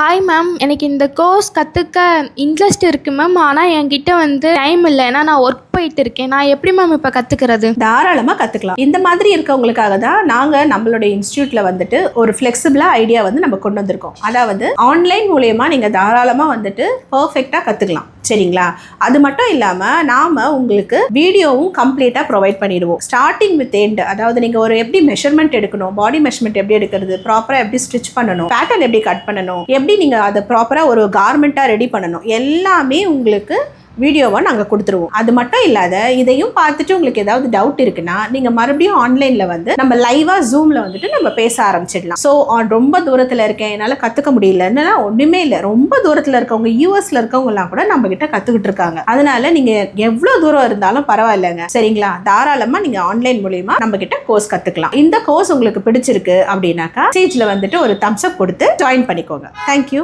Hi ma'am, எனக்கு இந்த course கற்றுக்க இன்ட்ரெஸ்ட் இருக்குது மேம். ஆனால் என்கிட்ட டைம் இல்லை. ஏன்னா நான் ஒர்க் போயிட்டு இருக்கேன். நான் எப்படி மேம் இப்போ கற்றுக்கிறது? தாராளமாக கற்றுக்கலாம். இந்த மாதிரி இருக்கவங்களுக்காக தான் நாங்கள் நம்மளுடைய இன்ஸ்டியூட்டில் ஒரு ஃப்ளெக்சிபிளாக ஐடியா நம்ம கொண்டு வந்திருக்கோம். அதாவது ஆன்லைன் மூலயமா நீங்கள் தாராளமாக பர்ஃபெக்டாக கற்றுக்கலாம். சரிங்களா? அது மட்டும் இல்லாமல் நாம் உங்களுக்கு வீடியோவும் கம்ப்ளீட்டாக ப்ரொவைட் பண்ணிடுவோம். ஸ்டார்டிங் வித் எண்ட், அதாவது நீங்கள் எப்படி மெஷர்மெண்ட் எடுக்கணும், பாடி மெஷர்மெண்ட் எப்படி எடுக்கிறது, ப்ராப்பராக எப்படி ஸ்டிச் பண்ணணும், பேட்டர்ன் எப்படி கட் பண்ணணும், எப்படி நீங்கள் அதை ப்ராப்பராக ஒரு கார்மெண்ட்டாக ரெடி பண்ணணும், எல்லாமே உங்களுக்கு வீடியோவை நாங்கள் கொடுத்துருவோம். அது மட்டும் இல்லாத இதையும் பார்த்துட்டு உங்களுக்கு ஏதாவது டவுட் இருக்குன்னா நீங்கள் மறுபடியும் ஆன்லைனில் நம்ம லைவாக ஜூமில் நம்ம பேச ஆரம்பிச்சிடலாம். ஸோ ரொம்ப தூரத்தில் இருக்கேன், என்னால் கற்றுக்க முடியலன்னா ஒன்றுமே இல்லை. ரொம்ப தூரத்தில் இருக்கவங்க, யூஎஸில் இருக்கவங்கலாம் கூட நம்ம கிட்ட கற்றுக்கிட்டு இருக்காங்க. அதனால நீங்கள் எவ்வளோ தூரம் இருந்தாலும் பரவாயில்லைங்க. சரிங்களா? தாராளமாக நீங்கள் ஆன்லைன் மூலியமா நம்ம கிட்ட கோர்ஸ் கற்றுக்கலாம். இந்த கோர்ஸ் உங்களுக்கு பிடிச்சிருக்கு அப்படின்னாக்கா பேஜில் ஒரு தம்ஸ் அப் கொடுத்து ஜாயின் பண்ணிக்கோங்க. தேங்க்யூ.